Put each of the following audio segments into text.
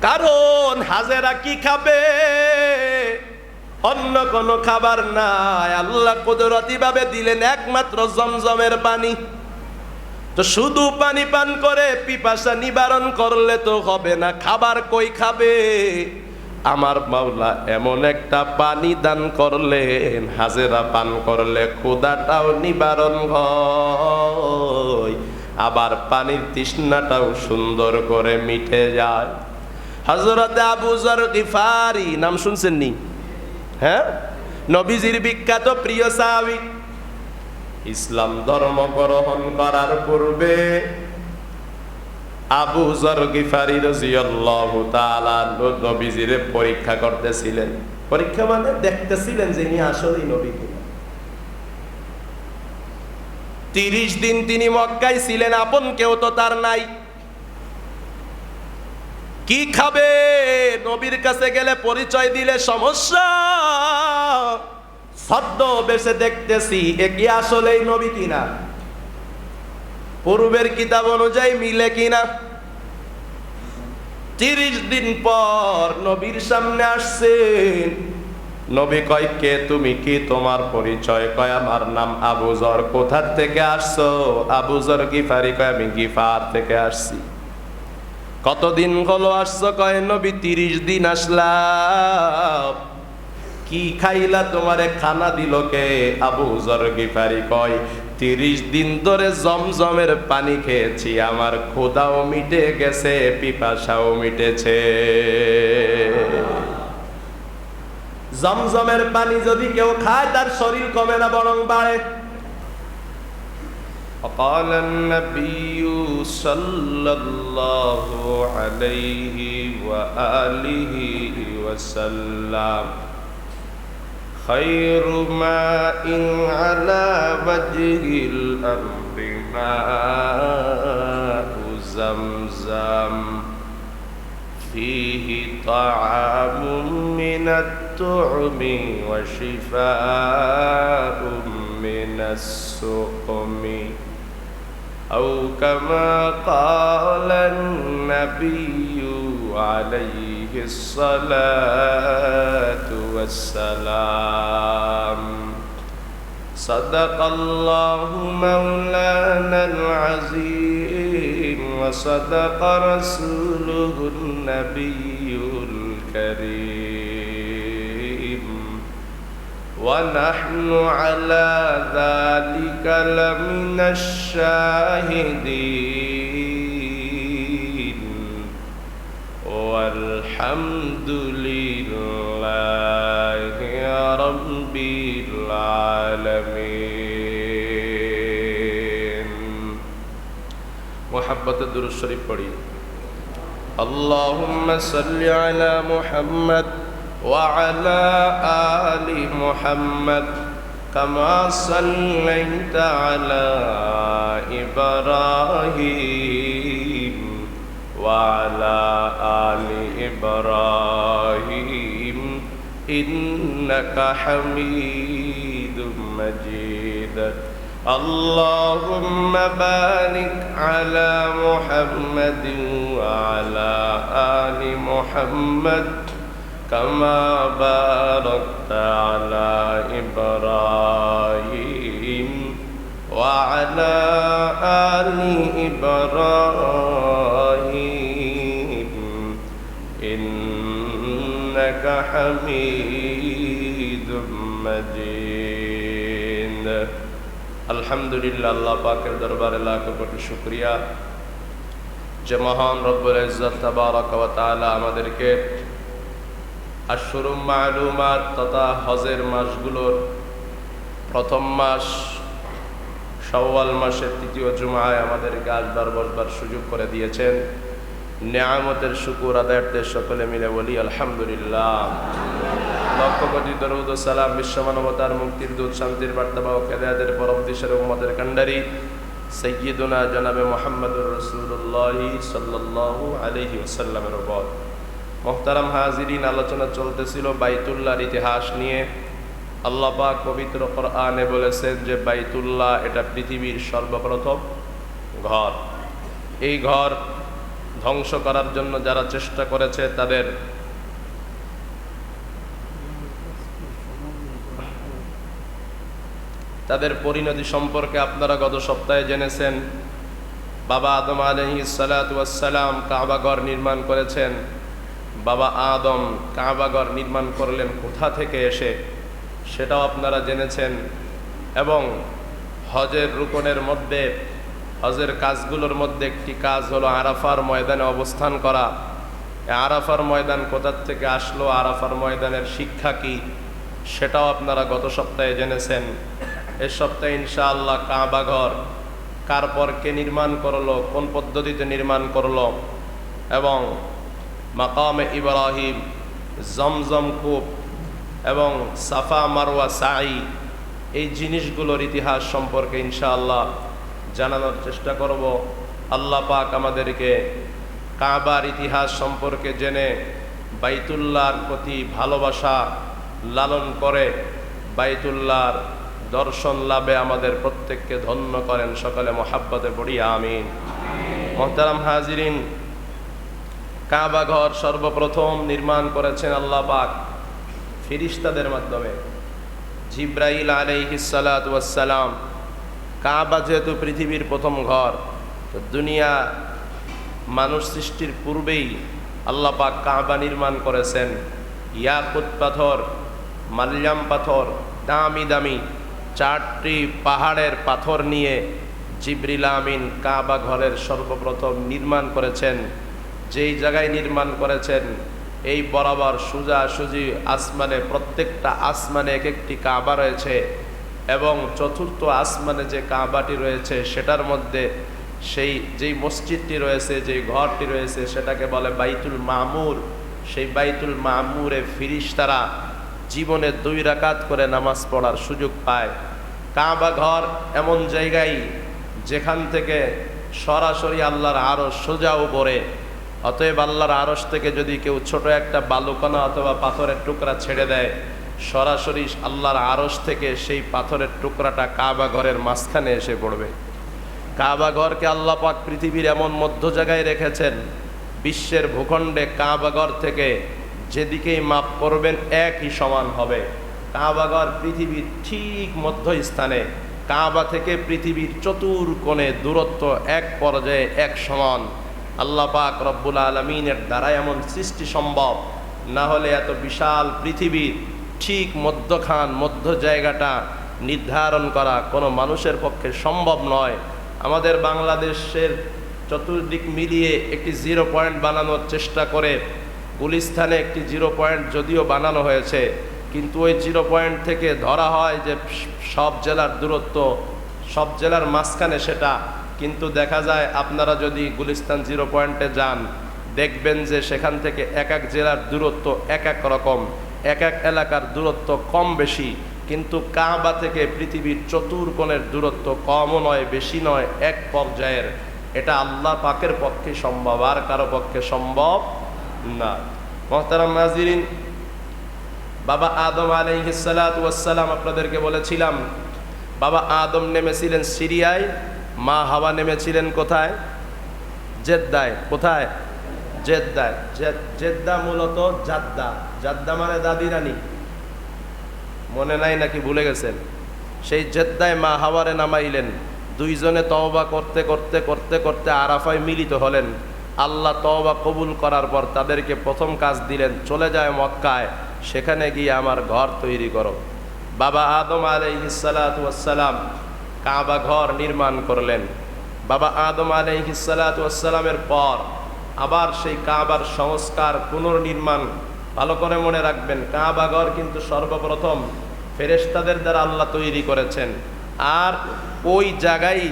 কারণ হাজেরা কি খাবে? অন্য কোনো খাবার নাই। আল্লাহ কুদরতি ভাবে দিলেন একমাত্র জমজমের পানি। তো শুধু পানি পান করে পিপাসা নিবারণ করলে তো হবে না, খাবার কই খাবে? আমার মাওলা এমন একটা পানি দান করলেন, হাজেরা পান করলে ক্ষুধাটাও নিবারণ হয়, আবার পানির তৃষ্ণাটাও সুন্দর করে মিটে যায়। হযরত আবু যর গিফারি নাম শুনছেন নি? হ্যাঁ, নবীজির বিখ্যাত প্রিয় সাহাবী। ইসলাম ধর্ম গ্রহণ করার পূর্বে আবু যর গিফারি রাদিয়াল্লাহু তাআলা নবীজির পরীক্ষা করতেছিলেন। পরীক্ষা মানে দেখতেছিলেন যে ইনি আসলেই নবী কিনা। 30 দিন তিনি মক্কায় ছিলেন, আপন কেউ তো তার নাই। কি খাবে? নবীর কাছে গেলে পরিচয় দিলে সমস্যা। সদ্য বেশে দেখতেছি এ কি আসলেই নবী কিনা, পূর্বের কিতাব অনুযায়ী মিলে কিনা। 30 দিন পর নবীর সামনে আসছেন। নবী কয়, কে তুমি? কি তোমার পরিচয়? কয়, আমার নাম আবু যর। কোথা থেকে আসছো? আবু যর গিফারি। কয়, আমি গিফার থেকে আসছি। কতদিন হলো আসছো? কয়, নবী 30 দিন আসলাম। কি খাইলা? তোমারে খানা দিল কে? আবু যর গিফারি কয়, 30 দিন ধরে জমজমের পানি খেয়েছি, আমার ক্ষুধাও মিটে গেছে, পিপাসাও মিটেছে। জমজমের পানি যদি কেউ খায় তার শরীর কমে না, বরং বাড়ে। وقال النبي صلى الله عليه وآله وسلم خير ماء على وجه الأرض ماء زمزم فيه طعام من الطعم وشفاء من السقم أو كما قال النبي عليه الصلاة والسلام صدق الله مولانا العظيم وصدق رسوله النبي الكريم ونحن على ذلك لمن الشاهدين والحمد لله رب العالمين. محبت الدروش الشريف پڑھی. اللهم صل على محمد وعلى آل محمد كما صليت على إبراهيم وعلى آل إبراهيم إنك حميد مجيد. اللهم بارك على محمد وعلى آل محمد كما باركت على إبراهيم وعلى آل إبراهيم إنك حميد مجيد. আলহামদুলিল্লাহ, আল্লাহ পাকের দরবারে লাখ কোটি শুকরিয়া যে মহান রব্বুল ইজ্জত তাবারাক ওয়া তাআলা আমাদেরকে আশহুরুম মা'লুমাত তথা হজের মাসগুলোর প্রথম মাস শাওয়াল মাসের তৃতীয় জুমায় আমাদেরকে আসবার বসবার সুযোগ করে দিয়েছেন। নিয়ামতের শুকর আদায়ার্থে সকলে মিলে বলি আলহামদুলিল্লাহ। লক্ষ কোটি দরুদ ও সালাম বিশ্ব মানবতার মুক্তির দূত শান্তির বার্তা বাহক হেদায়েতের পরম দিশার উম্মতের কান্ডারি সাইয়্যিদুনা জনাবে মুহাম্মদুর রাসূলুল্লাহ সাল্লাল্লাহু আলাইহি ওয়াসাল্লামের উপর। মুহতারাম হাজিরিন, আলোচনা চলতেছিল বাইতুল্লাহর ইতিহাস নিয়ে। আল্লাহ পাক পবিত্র কোরআনে বলেছেন যে বাইতুল্লাহ এটা পৃথিবীর সর্বপ্রথম ঘর। এই ঘর ধ্বংস করার জন্য যারা চেষ্টা করেছে তাদের পরিণতি সম্পর্কে আপনারা গত সপ্তাহে জেনেছেন। বাবা আদম আলাইহিস সালাতু ওয়াস সালাম কাবাঘর নির্মাণ করেছেন। বাবা আদম কাবাঘর নির্মাণ করলেন কোথা থেকে এসে, সেটাও আপনারা জেনেছেন। এবং হজের রুকনের মধ্যে, হজের কাজগুলোর মধ্যে একটি কাজ হলো আরাফার ময়দানে অবস্থান করা। আরাফার ময়দান কোথা থেকে আসলো, আরাফার ময়দানের শিক্ষা কি, সেটাও আপনারা গত সপ্তাহে জেনেছেন। এ সপ্তাহে ইনশাআল্লাহ কাবাঘর কার পর কে নির্মাণ করলো, কোন পদ্ধতিতে নির্মাণ করলো, এবং মাকামে ইব্রাহিম, জমজম কূপ এবং সাফা মারওয়া সাই, এই জিনিসগুলোর ইতিহাস সম্পর্কে ইনশাআল্লাহ জানানোর চেষ্টা করব। আল্লাহ পাক আমাদেরকে কাবার ইতিহাস সম্পর্কে জেনে বাইতুল্লাহর প্রতি ভালোবাসা লালন করে বাইতুল্লাহর দর্শন লাভে আমাদের প্রত্যেককে ধন্য করেন। সকলে মহাব্বতে পড়ি আমিন। মোহতারাম হাজিরিন, কাবা ঘর সর্বপ্রথম নির্মাণ করেছেন আল্লাহ পাক ফেরেশতাদের মাধ্যমে। জিব্রাইল আলাইহিস সালাতু ওয়াস সালাম, কাবা যেহেতু পৃথিবীর প্রথম ঘর, তো দুনিয়া মানুষ সৃষ্টির পূর্বেই আল্লাহ পাক কাবা নির্মাণ করেছেন। ইয়াকুত পাথর, মাল্যাম পাথর, দামি দামি 4টি পাহাড়ের পাথর নিয়ে জিবরিল আমিন কাবা ঘরের সর্বপ্রথম নির্মাণ করেছেন। যেই জায়গায় নির্মাণ করেছেন এই বরাবর সোজাসুজি আসমানে, প্রত্যেকটা আসমানে এক একটি কাবা রয়েছে, এবং চতুর্থ আসমানে যে কাবাটি রয়েছে সেটার মধ্যে যেই মসজিদটি রয়েছে, যেই ঘরটি রয়েছে, সেটাকে বলে বাইতুল মামুর। সেই বাইতুল মামুরে ফেরেশতারা জীবনে 2 রাকাত করে নামাজ পড়ার সুযোগ পায়। কাবা ঘর এমন জায়গায় যেখান থেকে সরাসরি আল্লাহর আরশ সোজা উপরে। অতএব আল্লাহর আরশ থেকে যদি কেউ ছোট একটা বালুকণা অথবা পাথরের টুকরা ছেড়ে দেয়, সরাসরি আল্লাহর আরশ থেকে সেই পাথরের টুকরাটা কাবা ঘরের মাঝখানে এসে পড়বে। কাবা ঘরকে আল্লাহ পাক পৃথিবীর এমন মধ্য জায়গায় রেখেছেন, বিশ্বের ভূখণ্ডে কাবা ঘর থেকে যেদিকেই মাপ করবেন একই সমান হবে। কাবা ঘর পৃথিবীর ঠিক মধ্যস্থানে, কাবা থেকে পৃথিবীর চতুর্কোণে দূরত্ব এক পর্যায়ে এক সমান। আল্লাহ পাক রব্বুল আলামিনের দ্বারা এমন সৃষ্টি সম্ভব, না হলে এত বিশাল পৃথিবীর ঠিক মধ্য জায়গাটা নির্ধারণ করা কোনো মানুষের পক্ষে সম্ভব নয়। আমাদের বাংলাদেশের চতুর্দিক মিলিয়ে একটি 0 পয়েন্ট বানানোর চেষ্টা করে গুলিস্তানে একটি 0 পয়েন্ট যদিও বানানো হয়েছে, কিন্তু ওই 0 পয়েন্ট থেকে ধরা হয় যে সব জেলার দূরত্ব, সব জেলার মাঝখানে সেটা, কিন্তু দেখা যায় আপনারা যদি গুলিস্তান 0 পয়েন্টে যান দেখবেন যে সেখান থেকে এক এক জেলার দূরত্ব এক এক রকম, এক এক এলাকার দূরত্ব কম বেশি, কিন্তু কাবা থেকে পৃথিবীর চতুর্কোণের দূরত্ব কমও নয় বেশি নয়, এক পর্যায়ের। এটা আল্লাহ পাকের পক্ষে সম্ভব, আর কারো পক্ষে সম্ভব না। মুহতারাম নাজিরিন, বাবা আদম আলাইহিস সালাতু ওয়াস সালাম আপনাদেরকে বলেছিলাম, বাবা আদম নেমেছিলেন সিরিয়ায়, মা হাওয়া নেমেছিলেন কোথায়? জেদ্দায়। কোথায়? জেদ্দায়। জেদ্দা মূলত জাদ্দা, জাদ্দা মানে দাদি রানী, মনে নাই নাকি ভুলে গেছেন? সেই জেদ্দায় মা হাওয়ারে নামাইলেন। দুইজনে তওবা করতে করতে করতে করতে আরাফায় মিলিত হলেন। আল্লাহ তওবা কবুল করার পর তাদেরকে প্রথম কাজ দিলেন, চলে যায় মক্কায়, সেখানে গিয়ে আমার ঘর তৈরি করো। বাবা আদম আলাইহিস সালাতু ওয়াস সালাম কাবা ঘর নির্মাণ করলেন। বাবা আদম আলাইহিস সালাতু ওয়াস সালামের পর আবার সেই কাবার সংস্কার পুনর্নির্মাণ, ভালো করে মনে রাখবেন, কাবা ঘর কিন্তু সর্বপ্রথম ফেরেশতাদের দ্বারা আল্লাহ তৈরি করেছেন, আর ওই জায়গায়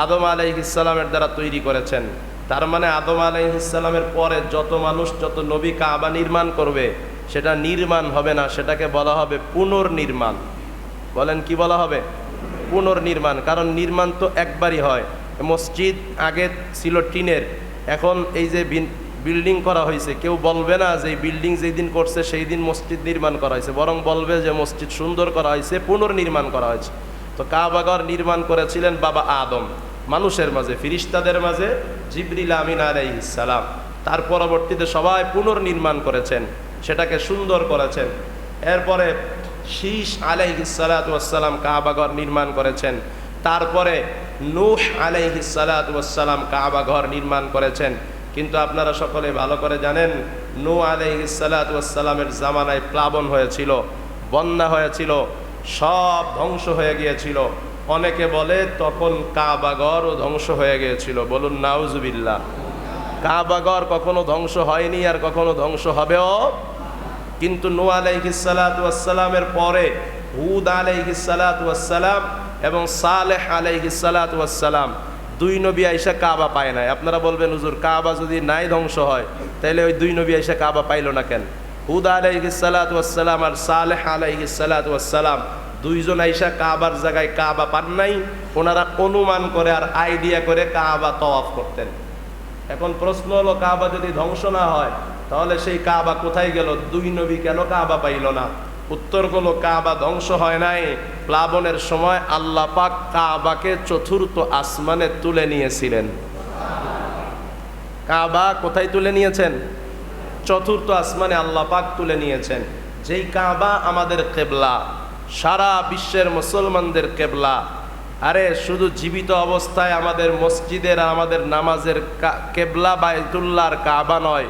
আদম আলাইহিস সালামের দ্বারা তৈরি করেছেন। তার মানে আদম আলাইহিস সালামের পরে যত মানুষ, যত নবী কাবা নির্মাণ করবে, সেটা নির্মাণ হবে না, সেটাকে বলা হবে পুনর্নির্মাণ। বলেন কি বলা হবে? পুনর্নির্মাণ। কারণ নির্মাণ তো একবারই হয়। মসজিদ আগে ছিল টিনের, এখন এই যে বিল্ডিং করা হয়েছে, কেউ বলবে না যে এই বিল্ডিং যেই দিন করছে সেই দিন মসজিদ নির্মাণ করা হয়েছে, বরং বলবে যে মসজিদ সুন্দর করা হয়েছে, পুনর্নির্মাণ করা হয়েছে। তো কাবাঘর নির্মাণ করেছিলেন বাবা আদম। মানুষের মাঝে, ফিরিস্তাদের মাঝে জিবরিল আমিন আলাইহিস সালাম। তার পরবর্তীতে সবাই পুনর্নির্মাণ করেছেন, সেটাকে সুন্দর করেছেন। এরপরে শীশ আলাইহিস সালাতু ওয়াস সালাম কাবাঘর নির্মাণ করেছেন। তারপরে নূহ আলাইহিস সালাতু ওয়াস সালাম কাবাঘর নির্মাণ করেছেন। কিন্তু আপনারা সকলে ভালো করে জানেন, নূহ আলাইহিস সালাতু ওয়াস সালামের জামানায় প্লাবন হয়েছিল, বন্যা হয়েছিল, সব ধ্বংস হয়ে গিয়েছিল। অনেকে বলে তখন কাবাঘরও ধ্বংস হয়ে গিয়েছিল। বলুন নাউজুবিল্লাহ। কাবাঘর কখনো ধ্বংস হয়নি, আর কখনো ধ্বংস হবেও। কিন্তু নূহ আলাইহিস সালাতু ওয়াস সালামের পরে হুদ আলাইহিস সালাতু ওয়াস সালাম এবং সালেহ আলাইহিস সালাতু ওয়াস সালাম, দুই নবী আইসা কাবা পায় নাই। আপনারা বলবেন হুজুর, কাবা যদি নাই ধ্বংস হয় তাহলে ওই দুই নবী আইসা কাবা পাইল না কেন? হুদ আলাইহিস সালাতু ওয়াস সালাম আর সালেহ আলাইহিস সালাতু ওয়াস সালাম দুইজন আইসা কাবার জায়গায় কাবা পান নাই। ওনারা অনুমান করে আর আইডিয়া করে কাবা তওয়াফ করতেন। এখন প্রশ্ন হলো, কাবা যদি ধ্বংস না হয় তাহলে সেই কাবা কোথায় গেল? দুই নবী কেন কাবা পাইল না? উত্তর হলো, কাবা ধ্বংস হয় নাই। প্লাবনের সময় আল্লাহ পাক কাবাকে চতুর্থ আসমানে তুলে নিয়েছিলেন। কাবা কোথায় তুলে নিয়েছেন? চতুর্থ আসমানে আল্লাহ পাক তুলে নিয়েছেন। যেই কাবা আমাদের কিবলা, সারা বিশ্বের মুসলমানদের কিবলা। আরে শুধু জীবিত অবস্থায় আমাদের মসজিদের আর আমাদের নামাজের কিবলা বাইতুল্লাহর কাবা নয়,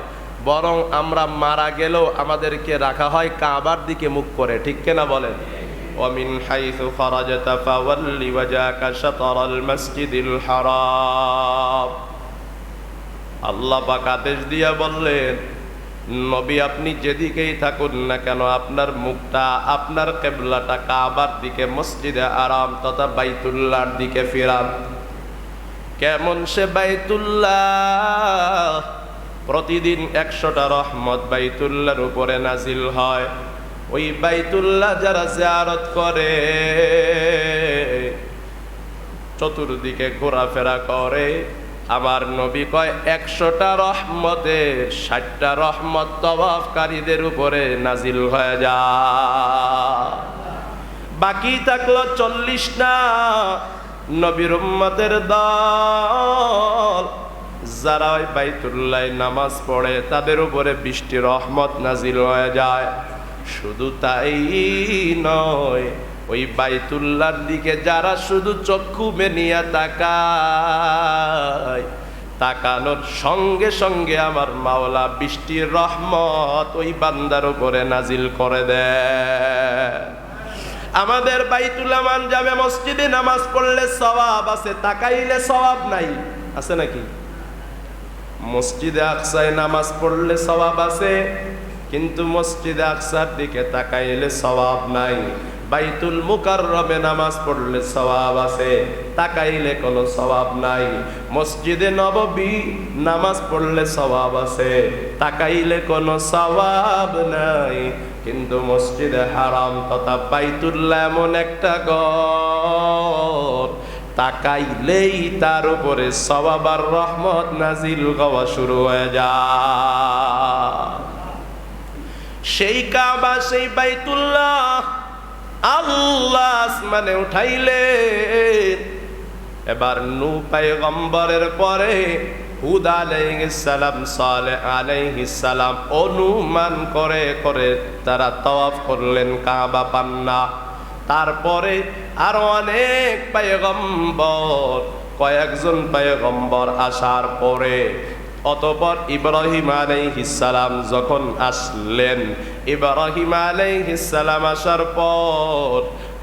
বরং আমরা মারা গেলেও আমাদেরকে রাখা হয় কাবার দিকে মুখ করে। ঠিক কিনা বলেন? ওয়ামিন হাইসু খারাজাতা ফাওয়াল্লি ওয়াজহাকা শাতরাল মাসজিদিল হারাম। আল্লাহ পাক আদেশ দিয়া বললেন, নবী আপনি যেদিকেই থাকুন না কেন, আপনার মুখটা, আপনার কিবলাটা কাবার দিকে, মসজিদে আরাম তথা বাইতুল্লাহর দিকে ফিরান। কেমন সে বাইতুল্লাহ? প্রতিদিন 100টা রহমত বাইতুল্লাহর উপরে নাজিল হয়। ওই বাইতুল্লাহ যারা জিয়ারত করে, চতুর্দিকে ঘোরাফেরা করে, আমার নবী কয় 100টা রহমতের 60টা রহমত তওয়াফকারীদের উপরে নাজিল হয়ে যায়। বাকি থাকলো 40টা নবীর উম্মতের দল, যারা ওই বাইতুল্লাহ নামাজ পড়ে তাদের উপরে 20টি রহমত নাজিল হয়ে যায়। শুধু তাই নয়, ওই বাইতুল্লাহর দিকে যারা শুধু চক্ষু মেলিয়া তাকায়, তাকানোর সঙ্গে সঙ্গে আমার মাওলা 20টি রহমত ওই বান্দার উপরে নাজিল করে দেয়। আমাদের বাইতুল আমান জামে মসজিদে নামাজ পড়লে সওয়াব আছে, তাকাইলে সওয়াব নাই। আছে নাকি? মসজিদে আকসায় নামাজ পড়লে সওয়াব আছে, কিন্তু মসজিদে আকসার দিকে তাকাইলে সওয়াব নাই। বাইতুল মুকাররমে নামাজ পড়লে সওয়াব আছে, তাকাইলে কোনো সওয়াব নাই। মসজিদে নববী নামাজ পড়লে সওয়াব আছে, তাকাইলে কোনো সওয়াব নাই। কিন্তু মসজিদে হারাম তথা বাইতুল্লাহ এমন একটা ঘর, তাকাইলেই তার উপরে সওয়াব আর রহমত নাজিল হওয়া শুরু হয়ে যায়। সেই কাবা, সেই বাইতুল্লাহ আল্লাহ আসমানে উঠাইলেন। এবার নূহ পয়গম্বরের পরে হুদ আলাইহিস সালাম, সালেহ আলাইহিস সালাম অনুমান করে করে তারা তওয়াফ করলেন, কাবা পান না। তারপরে আরো অনেক পয়গম্বর, কয়েকজন পয়গম্বর আসার পরে, অতঃপর ইব্রাহিম আলাইহিস সালাম যখন আসলেন, ইব্রাহিম আলাইহিস সালাম আসার পর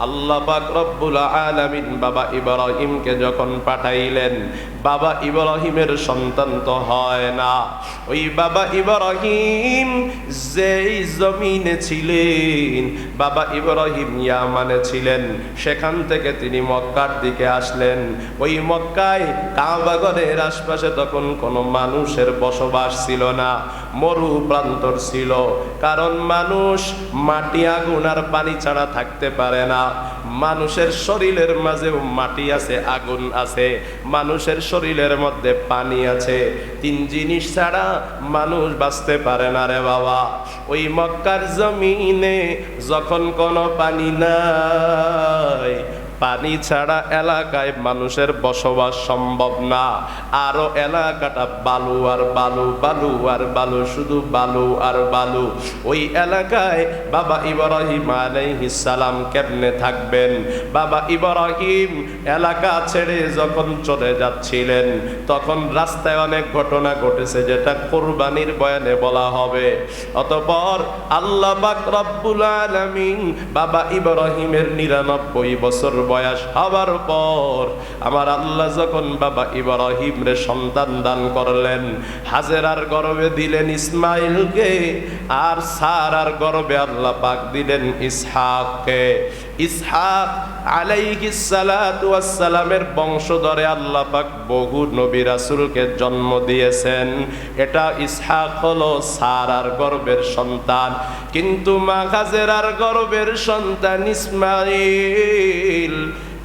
আল্লাহ পাক রব্বুল আলামিন বাবা ইব্রাহিমকে যখন পাঠাইলেন, বাবা ইব্রাহিমের সন্তান তো হয় না। ওই বাবা ইব্রাহিম যেই জমিনে ছিলেন, বাবা ইব্রাহিম ইয়ামানে ছিলেন, সেখান থেকে তিনি মক্কার দিকে আসলেন। ওই মক্কায় কাবাগরের আশপাশে তখন কোনো মানুষের বসবাস ছিল না, মরু প্রান্তর ছিল। কারণ মানুষ মাটি, আগুন আর পানি ছাড়া থাকতে পারে না। মানুষের শরীরের মাঝেও মাটি আছে, আগুন আছে, মানুষের শরীরের মধ্যে পানি আছে। 3 জিনিস ছাড়া মানুষ বাঁচতে পারে না রে বাবা। ওই মক্কার জমিনে যখন কোনো পানি নাই, পানি ছাড়া এলাকায় মানুষের বসবাস সম্ভব না। আরো এলাকাটা বালু আর বালু, বালু আর বালু, শুধু বালু আর বালু। ওই এলাকায় বাবা ইব্রাহিম আলাইহিস সালাম কেমনে থাকবেন? বাবা ইব্রাহিম এলাকা ছেড়ে যখন চলে যাচ্ছিলেন তখন রাস্তায় অনেক ঘটনা ঘটেছে, যেটা কুরবানির বয়ানে বলা হবে। অতঃপর আল্লাহ পাক রব্বুল আলামিন বাবা ইব্রাহিমের 99 বছর বয়স হবার পর আমার আল্লাহ যখন বাবা ইব্রাহিম রে সন্তান দান করলেন, হাজেরার গর্ভে দিলেন ইসমাইলকে, আর সারার গর্ভে আল্লাহ পাক দিলেন ইসহাককে। ইসহাক আলাইহিস সালাতু ওয়াস সালামের বংশধরে আল্লাহ পাক বহু নবী রাসূলকে জন্ম দিয়েছেন। এটা ইসহাক হলো সারার গর্ভের সন্তান, কিন্তু মা হাজেরার গর্ভের সন্তান ইসমাইল।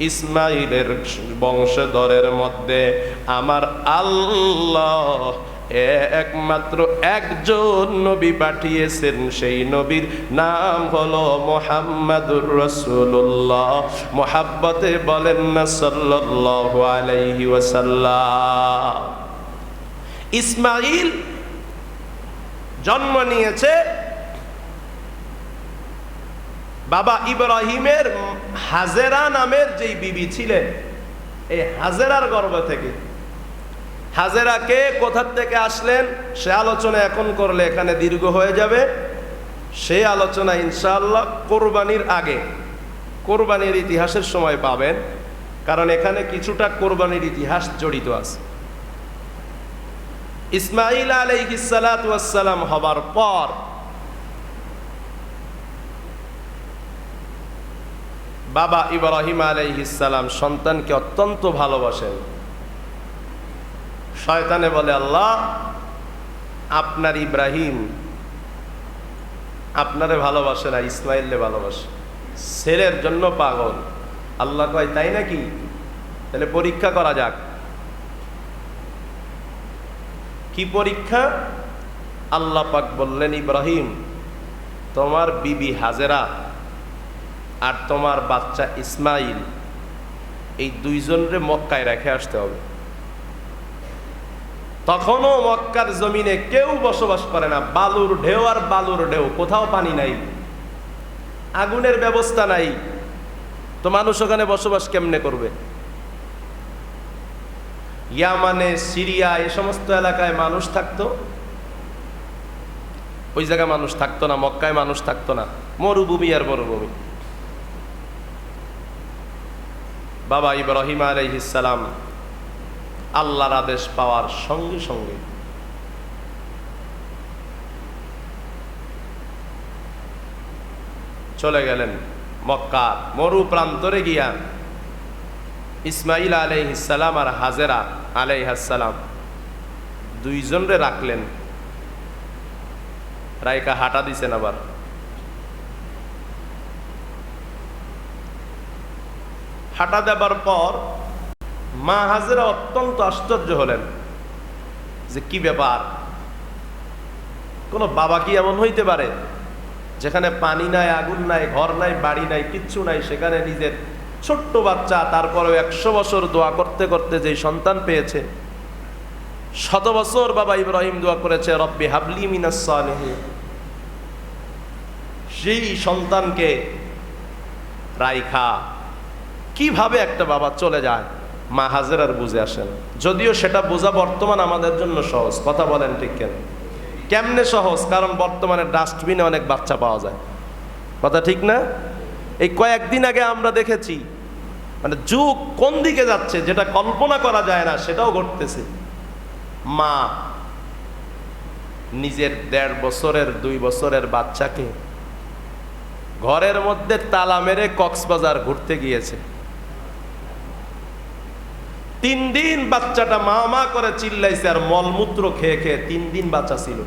ইসমাইলের বংশধরের মধ্যে আমার আল্লাহ একমাত্র একজন নবী পাঠিয়েছেন, সেই নবীর নাম হলো মুহাম্মাদুর রাসূলুল্লাহ। মুহাব্বতে বলেন না সাল্লাল্লাহু আলাইহি ওয়াসাল্লাম। ইসমাইল জন্ম নিয়েছে বাবা ইব্রাহিমের হাজেরা নামের যেই বিবি ছিলেন, এই হাজেরার গর্ভ থেকে। হাজেরা কে, কোথার থেকে আসলেন সে আলোচনা এখন করলে এখানে দীর্ঘ হয়ে যাবে। সেই আলোচনা ইনশাআল্লাহ কোরবানির আগে, কোরবানির ইতিহাসের সময় পাবেন, কারণ এখানে কিছুটা কোরবানির ইতিহাস জড়িত আছে। ইসমাইল আলাইহিস সালাতু ওয়াস সালাম হবার পর বাবা ইব্রাহিম আলাইহিস সালাম সন্তানকে অত্যন্ত ভালোবাসেন। শয়তানে বলে, আল্লাহ আপনার ইব্রাহিম আপনারে ভালোবাসে না, ইসমাইলকে ভালোবাসে, ছেলের জন্য পাগল। আল্লাহ কয় তাই নাকি? তাহলে পরীক্ষা করা যাক। কি পরীক্ষা? আল্লাহ পাক বললেন, ইব্রাহিম তোমার বিবি হাজেরা আর তোমার বাচ্চা ইসমাইল এই দুইজনরে মক্কায় রেখে আসতে হবে। তখনও মক্কার জমিনে কেউ বসবাস করে না, বালুর ঢেউ আর বালুর ঢেউ, কোথাও পানি নাই, আগুনের ব্যবস্থা নাই, তো মানুষ ওখানে বসবাস কেমনে করবে? ইয়ামানে, সিরিয়া এই সমস্ত এলাকায় মানুষ থাকতো, ওই জায়গায় মানুষ থাকতো না, মক্কায় মানুষ থাকতো না, মরুভূমি আর মরুভূমি। বাবা ইব্রাহিম আলাইহিস সালাম আল্লাহর আদেশ পাওয়ার সঙ্গে সঙ্গে চলে গেলেন মক্কা মরু প্রান্তরে গিয়া ইসমাইল আলাইহিস সালাম আর হাজেরা আলাইহিস সালাম দুইজনরে রাখলেন, রাইকা হাঁটা দিছেন। আবার হাঁটা দেবার পর মা হাজেরা অত্যন্ত আশ্চর্য হলেন যে কি ব্যাপার, কোন বাবা কি এমন হইতে পারে যেখানে পানি নাই, আগুন নাই, ঘর নাই, বাড়ি নাই, কিচ্ছু নাই, সেখানে নিজের ছোট্ট বাচ্চা, তারপরেও 100 বছর দোয়া করতে করতে যে সন্তান পেয়েছে। 100 বছর বাবা ইব্রাহিম দোয়া করেছে, রব্বি হাবলি মিনাস সালিহিন। সেই সন্তানকে রাইখা কিভাবে একটা বাবা চলে যায়, মা হাজেরার বুঝে আসেন। যদিও সেটা বোঝা বর্তমান আমাদের জন্য সহজ, কথা বলেন ঠিক কেন? কেমনে সহজ? কারণ বর্তমানে ডাস্টবিনে অনেক বাচ্চা পাওয়া যায়, কথা ঠিক না? এই কয়েকদিন আগে আমরা দেখেছি, মানে যুগ কোন দিকে যাচ্ছে যেটা কল্পনা করা যায় না সেটাও ঘটতেছে। মা নিজের 1.5 বছরের 2 বছরের বাচ্চাকে ঘরের মধ্যে তালা মেরে কক্সবাজার ঘুরতে গিয়েছে। 3 দিন বাচ্চাটা মা মা করে চিল্লাইছে আর মলমূত্র খেয়ে খেয়ে 3 দিন বাচ্চা ছিল।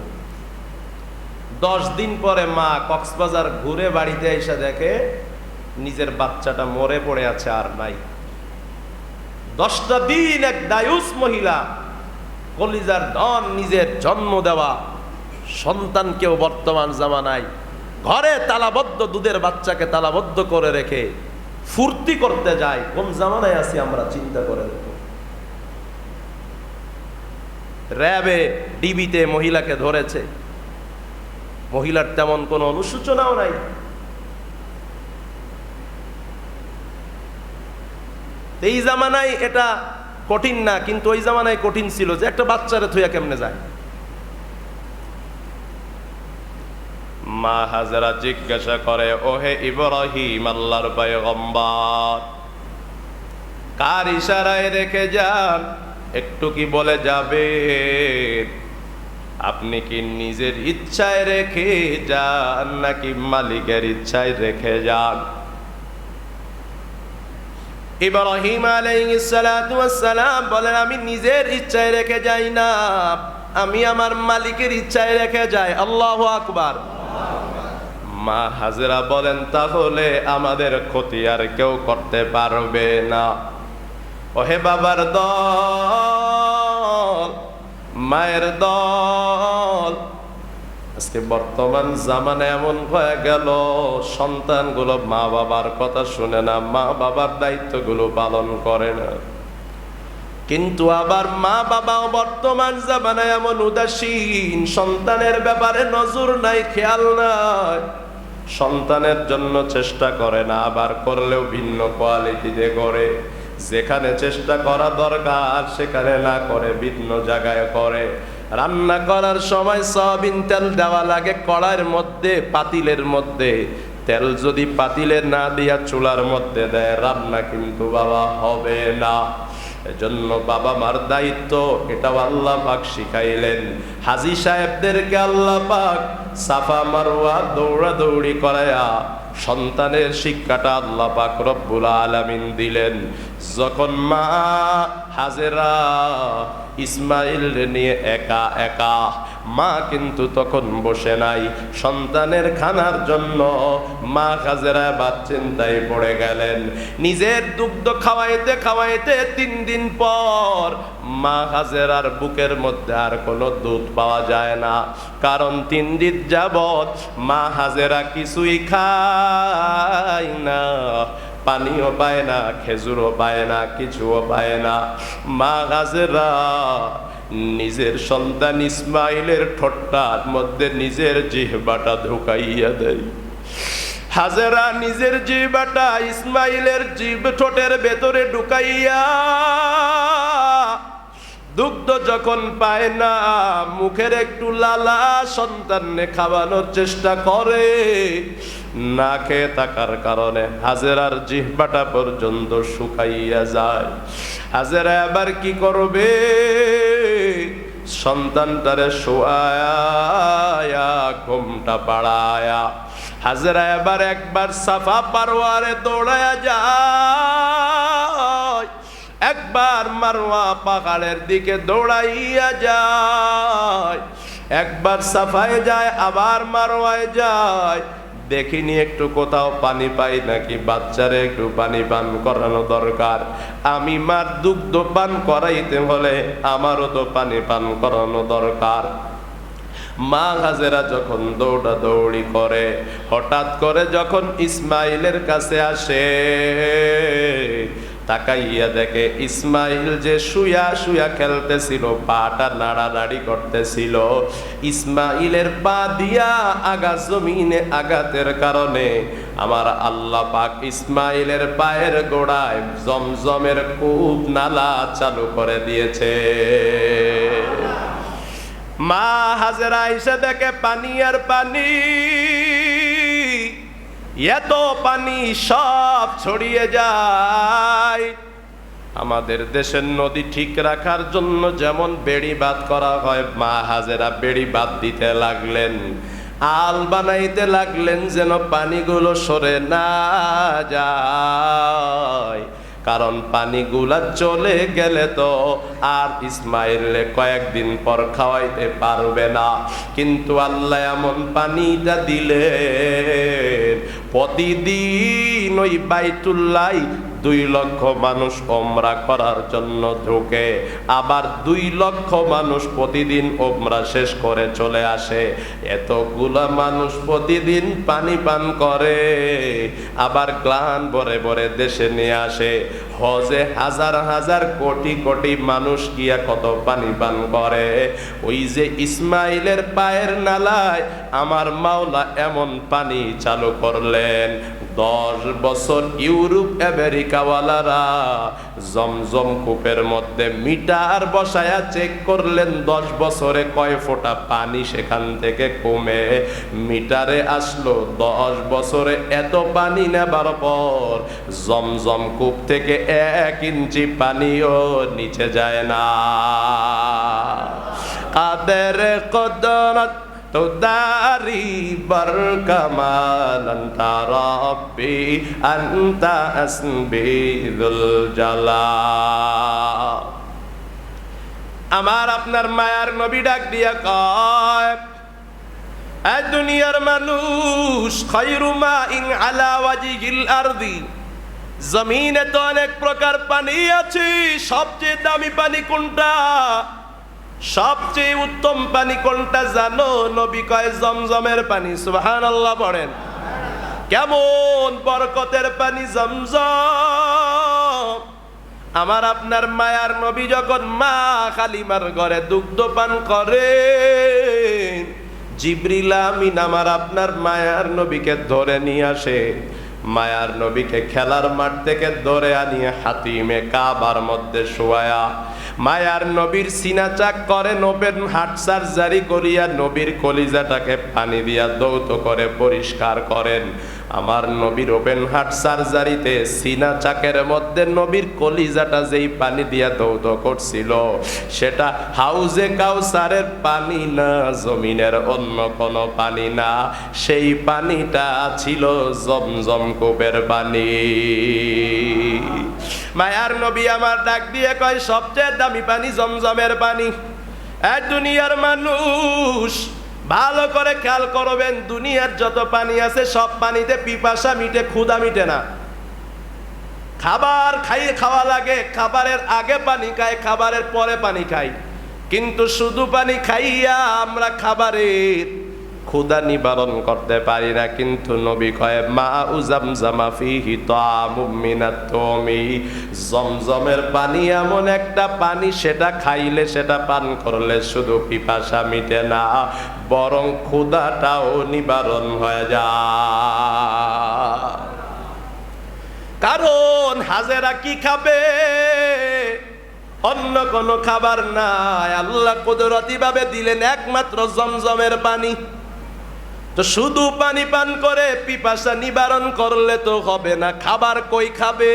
10 দিন পরে মা কক্সবাজার ঘুরে বাড়িতে এসে দেখে নিজের বাচ্চাটা মরে পড়ে আছে, আর নাই। 10টা দিন এক দায়ুস মহিলা, কলিজার ধন, নিজের জন্ম দেওয়া সন্তানকেও বর্তমান জামানায় ঘরে তালাবদ্ধ, দুধের বাচ্চাকে তালাবদ্ধ করে রেখে ফুর্তি করতে যায়। কোন জামানায় আছি আমরা, চিন্তা করেন তো। র্যাবে ডিবিতে মহিলাকে ধরেছে, মহিলার তেমন কোনো অনুশোচনাও নাই। এই জামানায় এটা কঠিন না, কিন্তু ওই জামানায় কঠিন ছিল যে একটা বাচ্চারে থুয়া কেমনে যায়। মা হাজেরা জিজ্ঞাসা করে, ওহে ইব্রাহিম, আল্লাহর পয়গম্বর, কার ইশারায় রেখে যান? একটু কি বলে যাবে? আপনি কি নিজের ইচ্ছায় রেখে যান নাকি মালিকের ইচ্ছায় রেখে যান? ইব্রাহিম আলাইহিস সালাতু ওয়াস সালাম বলেন, আমি নিজের ইচ্ছায় রেখে যাই না, আমি আমার মালিকের ইচ্ছায় রেখে যাই। আল্লাহু আকবার। মা হাজেরা বলেন, তাহলে আমাদের ক্ষতি আর কেউ করতে পারবে না। ওহে বাবার দল, মায়ের দল, আজকে বর্তমান জামানে এমন হয়ে গেল, সন্তানগুলো মা বাবার কথা শুনে না, মা বাবার দায়িত্বগুলো পালন করে না। কিন্তু আবার মা বাবাও বর্তমান জামানায় এমন উদাসীন, সন্তানের ব্যাপারে নজর নাই, খেয়াল নাই, সন্তানের জন্য চেষ্টা করে না, আবার করলেও ভিন্ন কোয়ালিটিতে করে। যেখানে চেষ্টা করা দরকার সেখানে না করে, ভিন্ন জায়গায় করে। রান্না করার সময় সয়াবিন তেল দেওয়া লাগে কড়াইয়ের মধ্যে, পাতিলের মধ্যে। তেল যদি পাতিলে না দিয়া চুলার মধ্যে দেয়, রান্না কিন্তু বাবা হবে না। এজন্য বাবা মার দায়িত্ব, এটাও আল্লাহ পাক শিখাইলেন। হাজী সাহেবদেরকে আল্লাহ পাক সাফা মারওয়া দৌড়াদৌড়ি করায়া সন্তানের শিক্ষাটা আল্লাহ পাক রব্বুল আলামিন দিলেন। যখন মা হাজেরা ইসমাইল নিয়ে একা একা, মা কিন্তু তখন বসে নাই সন্তানের খানার জন্য। মা হাজেরা বাদ চিন্তায় পড়ে গেলেন। নিজের দুগ্ধ খাওয়াইতে খাওয়াইতে 3 দিন পর মা হাজেরার বুকের মধ্যে আর কোনো দুধ পাওয়া যায় না। কারণ 3 দিন যাবত মা হাজেরা কিছুই খায় না, পানিও পায় না, খেজুরও পায় না, কিছুও পায় না। মা হাজেরা নিজের সন্তান ইসমাইলের ঠোঁটটার মধ্যে নিজের জিহ্বাটা ঢুকাইয়া দেয়। হাজেরা নিজের জিহ্বাটা ইসমাইলের জিহ্ব ঠোঁটের ভেতরে ঢুকাইয়া দুগ্ধ যখন পায় না, মুখের একটু লালা সন্তানকে খাওয়ানোর চেষ্টা করে। না খেয়ে থাকার কারণে হাজেরার জিহ্বাটা পর্যন্ত শুকাইয়া যায়। হাজেরা আবার কি করবে? সন্তানটারে শোয়ায়া ঘুমটা পাড়ায়া হাজেরা এবার একবার সাফা মারওয়ারে দৌড়ায়া যায়, একবার মারওয়া পাহাড়ের দিকে দৌড়াইয়া যায়, একবার সাফায় যায়, আবার মারওয়ায় যায়। দেখিনি একটু কোথাও পানি পাই নাকি, বাচ্চারে একটু পানি পান করানো দরকার। আমি মার দুগ্ধ পান করাইতে হলে আমারও তো পানি পান করানো দরকার। মা হাজেরা যখন দৌড়াদৌড়ি করে, হঠাৎ করে যখন ইসমাইলের কাছে আসে, তাকাইয়া দেখে ইসমাইল যে শুয়া শুয়া খেলতেছিল, পাটা নাড়ানাড়ি করতেছিল। ইসমাইলের পা দিয়া আগা জমিনে আঘাতের কারণে আমার আল্লাহ পাক ইসমাইলের পায়ের গোড়ায় জমজমের কূপ নালা চালু করে দিয়েছে। মা হাজেরা এসে দেখে পানি আর পানি, এত পানি সব ছড়িয়ে যায়। আমাদের দেশের নদী ঠিক রাখার জন্য যেমন বেড়ি বাঁধ করা হয়, মা হাজেরা বেড়ি বাঁধ দিতে লাগলেন, আল বানাইতে লাগলেন যেন পানিগুলো সরে না যায়। কারণ পানিগুলা চলে গেলে তো আর ইসমাইলে কয়েকদিন পর খাওয়াইতে পারবে না। কিন্তু আল্লাহ এমন পানিটা দিলেন, প্রতিদিন ওই বাইতুল্লাহ 2 লক্ষ মানুষ ওমরা করার জন্য ঢোকে, আবার 2 লক্ষ মানুষ প্রতিদিন ওমরা শেষ করে চলে আসে। এতগুলা মানুষ প্রতিদিন পানি পান করে, আবার গ্লান ভরে ভরে দেশে নিয়ে আসে। হজে হাজার হাজার কোটি কোটি মানুষ গিয়া কত পানি পান করে। ওই যে ইসমাইলের পায়ের নালায় আমার মাওলা এমন পানি চালু করলেন, 10 বছর ইউরোপ আমেরিকাওয়ালারা জমজম কূপের মধ্যে মিটার বসায়া চেক করলেন 10 বছরে কয় ফোঁটা পানি সেখান থেকে কমে মিটারে আসলো। 10 বছরে এত পানি নেবার পর জমজম কূপ থেকে 1 ইঞ্চি পানিও নিচে যায় না। কাদের কদরত তুদারি বার কামাল আনতা রাব্বি আনতা আসবিদুল জালাল। আমার আপনার মায়ার নবী ডাক দিয়া কয়, এই দুনিয়ার মানুষ খায়রু মাইন আলা ওয়াজিহিল আরদি, জমিনে তো অনেক প্রকার পানি আছে, সবচেয়ে দামি পানি কোনটা, সবচেয়ে উত্তম পানি কোনটা জানো? নবী কয় জমজমের পানি। সুবহানাল্লাহ পড়েন। কেমন বরকতের পানি জমজম। আমার আপনার মায়ার নবী যখন মা খালিমার ঘরে দুগ্ধ পান করে, জিবরিল আমিন আমার আপনার মায়ার নবীকে ধরে নিয়ে আসে। মায়ার নবীকে খেলার মাঠ থেকে ধরে আনিয়ে হাতিমে কাবার মধ্যে শোয়া মায়ার নবীর সিনা চাক করে, নবেন হার্ট সার্জারি করিয়া নবীর কলিজাটাকে পানি দিয়া দৌত করে পরিষ্কার করেন। আমার নবীর ওপেন হার্ট সার্জারিতে সিনা চাকের মধ্যে নবীর কলিজাটা যেই পানি দিয়া দৌত করছিল, সেটা হাউজে কাউসারের পানি না, জমিনের অন্য কোনো পানি না, সেই পানিটা ছিল জমজম কূপের পানি। মায়ার নবী আমার ডাক দিয়ে কয়, সবচেয়ে দামি পানি জমজমের পানি। এই দুনিয়ার মানুষ ভালো করে খেয়াল করবেন, দুনিয়ার যত পানি আছে সব পানিতে পিপাসা মিটে, ক্ষুধা মিটে না। খাবার খাওয়া লাগে, খাবারের আগে পানি খাই, খাবারের পরে পানি খাই, কিন্তু শুধু পানি খাইয়া আমরা খাবারের ক্ষুধা নিবারণ করতে পারি না। কিন্তু নবী কয়, মা উজামজামা ফিহি তা'আমুম মিনাত তুমি, জমজমের পানি এমন একটা পানি, সেটা খাইলে, সেটা পান করলে শুধু পিপাসা মিটে না, বরং ক্ষুধাটাও নিবারণ হয়ে যায়। কারণ হাজেরা কি খাবে? অন্য কোনো খাবার নাই, আল্লাহ কুদরতি ভাবে দিলেন একমাত্র জমজমের পানি। তো শুধু পানি পান করে পিপাসা নিবারণ করলে তো হবে না, খাবার কই খাবে?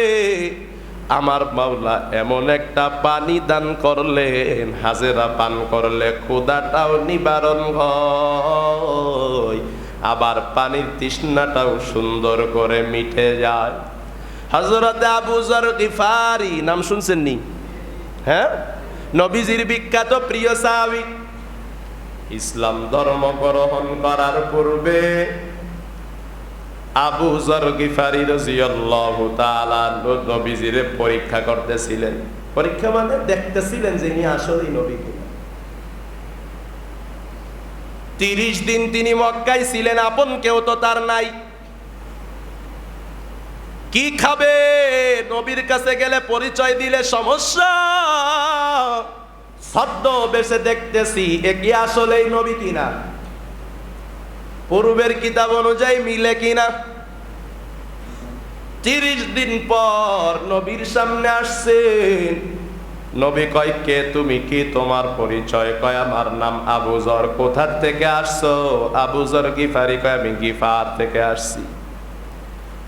আমার মাওলা এমন একটা পানি দান করলেন, হাজেরা পান করলে ক্ষুধাটাও নিবারণ হয়, আবার পানির তৃষ্ণাটাও সুন্দর করে মিটে যায়। হযরত আবু যর গিফারি নাম শুনছেন নি? হ্যাঁ, নবীজির বিখ্যাত প্রিয় সাহাবী। ইসলাম ধর্ম গ্রহণ করার পূর্বে আবু যর গিফারি রাদিয়াল্লাহু তাআলা নবীজির পরীক্ষা করতেছিলেন। পরীক্ষা মানে দেখতেছিলেন যে ইনি আসলেই নবী কিনা। 30 দিন তিনি মক্কায় ছিলেন, আপন কেউ তো তার নাই। কি খাবে? নবীর কাছে গেলে পরিচয় দিলে সমস্যা। সদ্য বেশে দেখতেছি এ কি আসলেই নবী কিনা, পূর্বের কিতাব অনুযায়ী মিলে কিনা। 30 দিন পর নবীর সামনে আসছে। নবী কয়, কে তুমি? কি তোমার পরিচয়? কয়, আমার নাম আবু যর। কোথা থেকে আসছো? আবু যর গিফারি। কয়, আমি গিফার থেকে আসছি।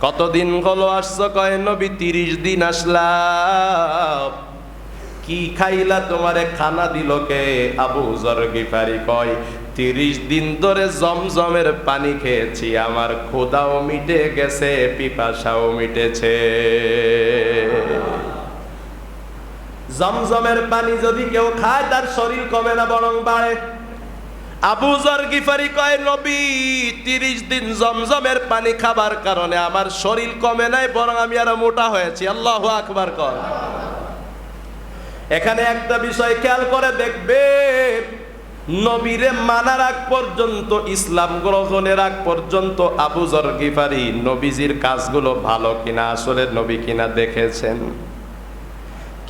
কতদিন হলো আসছো? কয়, নবী 30 দিন আসলাম। কি খাইলা? তোমারে খানা দিল কে? আবু যর গিফারি কয়, 30 দিন ধরে জমজমের পানি খেয়েছি, আমার ক্ষুধাও মিটে গেছে, পিপাসাও মিটেছে। জমজমের পানি যদি কেউ খায় তার শরীর কমে না, বরং বাড়ে। আবু যর গিফারি কয়, নবী 30 দিন জমজমের পানি খাবার কারণে আমার শরীর কমে নাই, বরং আমি আরো মোটা হয়েছি। আল্লাহু আকবার কর। এখানে একটা বিষয় খেয়াল করে দেখবেন, নবীরে মানার আগ পর্যন্ত, ইসলাম গ্রহণের আগ পর্যন্ত আবু যর গিফারি নবীজির কাজগুলো ভালো কিনা, আসলে নবী কিনা দেখেছেন।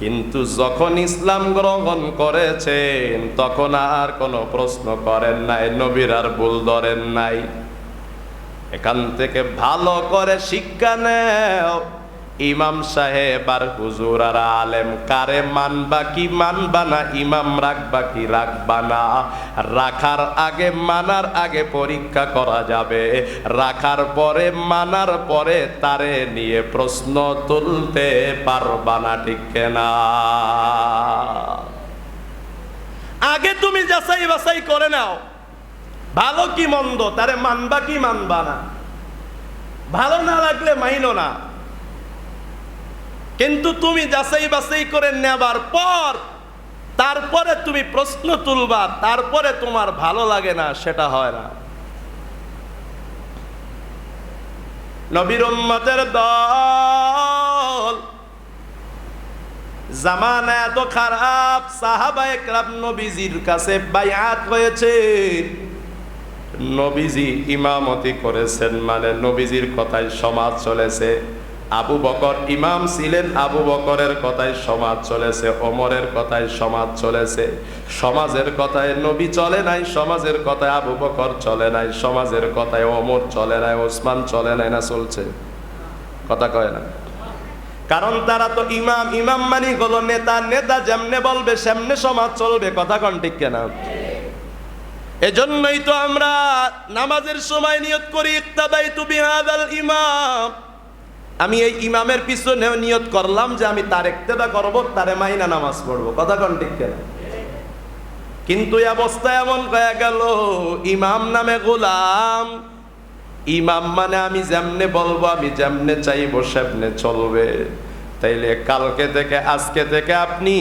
কিন্তু যখন ইসলাম গ্রহণ করেছেন তখন আর কোনো প্রশ্ন করেন নাই, নবীর আর ভুল ধরেন নাই। এখান থেকে ভালো করে শিক্ষা নেও, ইমাম সাহেব আর হুজুর আর আলেম কারে মানবা কি মানবা না, ইমাম রাখবা কি রাখবা না, রাখার আগে মানার আগে পরীক্ষা করা যাবে, রাখার পরে মানার পরে তারে নিয়ে প্রশ্ন তুলতে পারবা না, ঠিক না? আগে তুমি যাচাই বাছাই করে নাও, ভালো কি মন্দ তারে মানবা কি মানবা না, ভালো না লাগলে মাইনো না। কিন্তু তুমি যাচাই বাছাই করে নেবার পর তারপরে তুমি প্রশ্ন তুলবা, তারপরে তোমার ভালো লাগে না, সেটা হয় না। নবীর উম্মতের দল, জামানা এত খারাপ, সাহাবায়ে কেরাম নবীজির কাছে বায়াত হয়েছে, নবীজি ইমামতি করেছেন, মানে নবীজির কথায় সমাজ চলেছে। আবু বকর ইমাম ছিলেন, আবু বকরের কথায় সমাজ চলেছে, ওমরের কথায় সমাজ চলেছে। সমাজের কথায় নবী চলে নাই, সমাজের কথায় আবু বকর চলে নাই, সমাজের কথায় ওমর চলে নাই, ওসমান চলে নাই, না চলছে? কথা কয় না? কারণ তারা তো ইমাম, ইমাম মানে হলো নেতা, নেতা যেমনে বলবে সেমনে সমাজ চলবে। কথা কন ঠিক কেনা? এজন্যই তো আমরা নামাজের সময় নিয়ত করি, ইক্তাদাইতু বিহাদাল ইমাম, আমি এই ইমামের পিছনে নিয়ত করলাম যে আমি তার ইক্তেদা করব, তারে মাইনা নামাজ পড়বো। কথা কন ঠিক কেনা? কিন্তু এই অবস্থা এমন হয়ে গেল, ইমাম নামে গোলাম, ইমাম মানে আমি যেমনে বলবো, আমি যেমনে চাইবো সেমনে চলবে। তাইলে কালকে থেকে, আজকে থেকে আপনি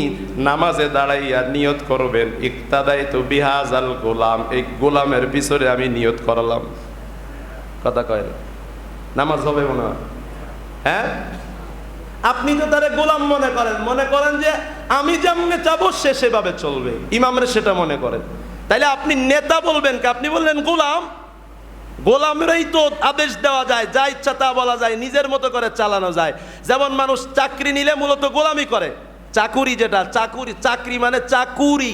নামাজে দাঁড়াইয়া নিয়ত করবেন, ইক্তাদাইতু বিহাজাল গোলাম, এই গোলামের পিছনে আমি নিয়ত করলাম। কথা কয় না? নামাজ হবে মনে হয়? হ্যাঁ, আপনি তো তারে গোলাম মনে করেন, মনে করেন যে আমি যেমনে চাবো সে সেভাবে চলবে, ইমামরে সেটা মনে করেন। তাইলে আপনি নেতা বলবেন কি? আপনি বললেন গোলাম, গোলামেরই তো আদেশ দেওয়া যায়, যা ইচ্ছা তা বলা যায়, নিজের মতো করে চালানো যায়। যেমন মানুষ চাকরি নিলে মূলত গোলামি করে, চাকুরি যেটা, চাকুরি, চাকরি মানে চাকুরি,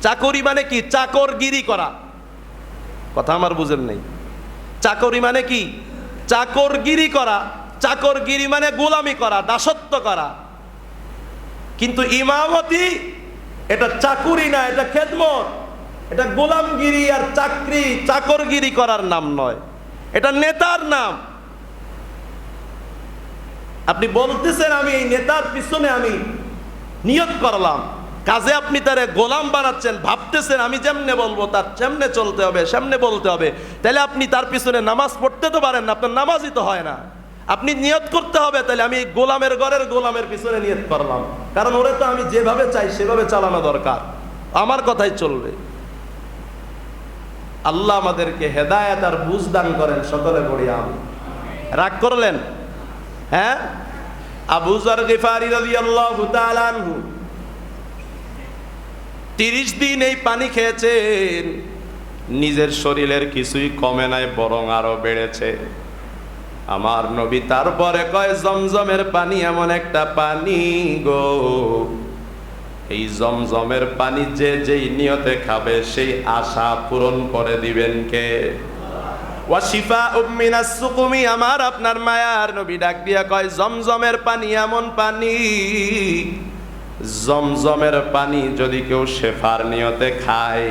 চাকুরি মানে কি? চাকরগিরি করা। কথা আমার বুঝেন নেই? চাকরি মানে কি? চাকরগিরি করা। চাকরগিরি মানে গোলামি করা, দাসত্ব করা। কিন্তু ইমামতি এটা চাকুরি না, এটা খেদমত, এটা গোলামগিরি আর চাকরি চাকরগিরি করার নাম নয়, এটা নেতার নাম। আপনি বলতেছেন আমি এই নেতার পিছনে আমি নিয়ত করলাম, কাজে আপনি তারে গোলাম বানাচ্ছেন, ভাবতেছেন আমি যেমনে বলবো তার সেমনে চলতে হবে, সেমনে বলতে হবে। তাহলে আপনি তার পিছনে নামাজ পড়তে তো পারেন না, আপনার নামাজই তো হয় না। আপনি নিয়ত করতে হবে, তাহলে আমি গোলামের ঘরের গোলামের পিছনে নিয়ত করলাম, কারণ ওরে তো আমি যেভাবে চাই সেভাবে চালানো দরকার, আমার কথাই চলবে। আল্লাহ আমাদেরকে হেদায়েত আর বুঝ দান করেন, সকলে পড়ি আমিন। রাগ করলেন? হ্যাঁ, আবু যর গিফারি রাদিয়াল্লাহু তাআলা আনহু 30 দিন এই পানি খেয়েছেন, নিজের শরীরের কিছুই কমে নাই, বরং আরো বেড়েছে। আমার নবী তারপরে কয়, জমজমের পানি এমন একটা পানি গো, এই জমজমের পানি যে যেই নিয়তে খাবে সেই আশা পূরণ করে দিবেন কে? ওয়া শিফাউম মিনাস সুকুমি, আমার আপনার মায়ার নবী ডাক দিয়া কয়, জমজমের পানি এমন পানি, জমজমের পানি যদি কেউ শেফার নিয়তে খায়,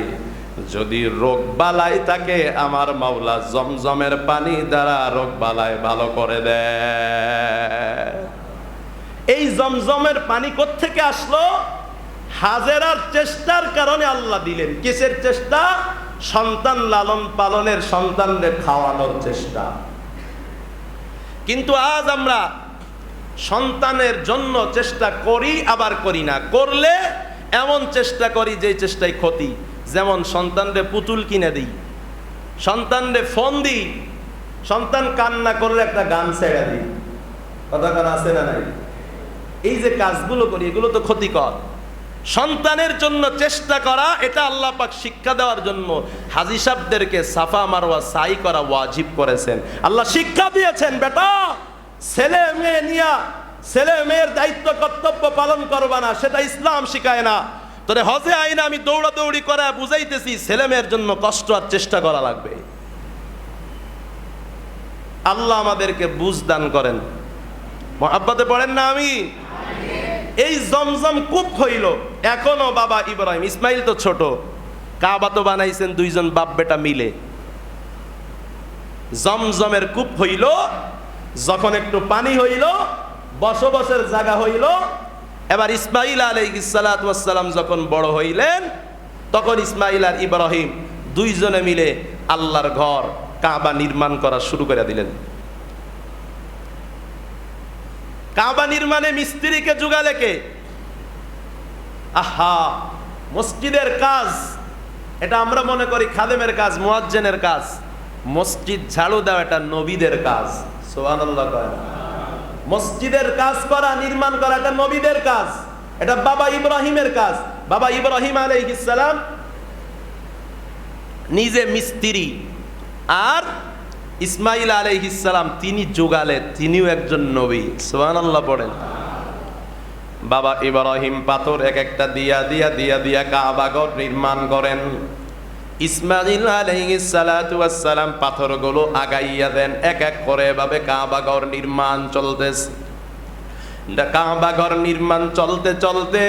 যদি রোগ বালাই থাকে, আমার মাওলা জমজমের পানি দ্বারা রোগ বালাই ভালো করে দেয়। এই জমজমের পানি কোত্থেকে আসলো? হাজেরার চেষ্টার কারণে আল্লাহ দিলেন। কিসের চেষ্টা? সন্তান লালন পালনের, সন্তানদের খাওয়ানোর চেষ্টা। কিন্তু আজ আমরা সন্তানের জন্য চেষ্টা করি, আবার করি না। করলে এমন চেষ্টা করি যে চেষ্টায় ক্ষতি। যেমন সন্তানরে পুতুল কিনে দিই, সন্তানরে ফোন দিই, সন্তান কান্না করলে একটা গান ছেড়ে দিই, কথা কান আছে না নাই? এই যে কাজগুলো করি এগুলো তো ক্ষতিকর। সন্তানের জন্য চেষ্টা করা, এটা আল্লাহ পাক শিক্ষা দেওয়ার জন্য হাজী সাহেবদেরকে সাফা মারওয়া সাই করা ওয়াজিব করেছেন। আল্লাহ শিক্ষা দিয়েছেন, বেটা ছেলে মেয়ে নিয়া ছেলে মেয়ের দায়িত্ব কর্তব্য পালন করবা না, সেটা ইসলাম শিখায় না। তোরে হজে আইনা আমি দৌড়াদৌড়ি করে বুঝাইতেছি, ছেলে মেয়ের জন্য কষ্ট আর চেষ্টা করা লাগবে। আল্লাহ আমাদেরকে বুঝ দান করেন। মুহাব্বতে পড়েন না আমি। এই জমজম কূপ হইল, এখনো বাবা ইব্রাহিম, ইসমাইল তো ছোট, কাবা তো বানাইছেন দুইজন বাপ বেটা মিলে। জমজমের কূপ হইল, যখন একটু পানি হইল, বসবাসের জায়গা হইল। এবার ইসমাইল আলাইহিস সালাতু ওয়াস সালাম যখন বড় হইলেন, তখন ইসমাইল আর ইব্রাহিম দুইজনে মিলে আল্লাহর ঘর কাবা নির্মাণ করা শুরু করে দিলেন। কাবা নির্মাণে মিস্ত্রিকে জুগালে কে? আহা, মসজিদের কাজ এটা আমরা মনে করি খাদেমের কাজ, মুয়াজ্জিনের কাজ। মসজিদ ঝাড়ু দেওয়া এটা নবীদের কাজ। সুবহানাল্লাহ। মসজিদের কাজ করা, নির্মাণ করা এটা নবীদের কাজ, এটা বাবা ইব্রাহিমের কাজ। বাবা ইব্রাহিম আলাইহিস সালাম নিজে মিস্ত্রি, আর ইসমাইল আলাইহিস সালাম তিনি জোগালে, তিনিও একজন নবী। সুবহানাল্লাহ পড়েন। বাবা ইব্রাহিম পাথর এক একটা দিয়া দিয়া দিয়া দিয়া কাবা ঘর নির্মাণ করেন। ইসমাইল আলাইহিস সালাতু ওয়াস সালাম পাথরগুলো আগাইয়া দেন, এক এক করে এভাবে কাবা ঘর নির্মাণ চলতেছে। কাবা ঘর নির্মাণ চলতে চলতে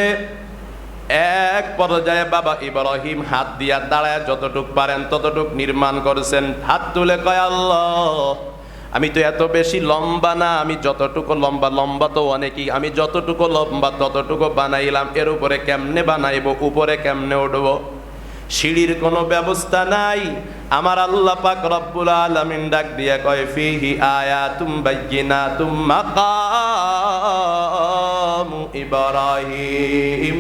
এক পর্যায়ে বাবা ইব্রাহিম হাত দিয়া দাঁড়ায় যতটুক পারেন ততটুক নির্মাণ করেছেন। হাত তুলে কয়, আল্লাহ আমি তো এত বেশি লম্বা না, আমি যতটুকু লম্বা, লম্বা তো অনেকই, আমি যতটুকু লম্বা ততটুকু বানাইলাম, এর উপরে কেমনে বানাইবো, উপরে কেমনে উঠবো? সিঁড়ির কোনো ব্যবস্থা নাই। আমার আল্লাহ পাক রব্বুল আলামিন ডাক দিয়া কয়, ফিহি আয়াতুম বাইয়িনাতুম মাকামু ইব্রাহিম,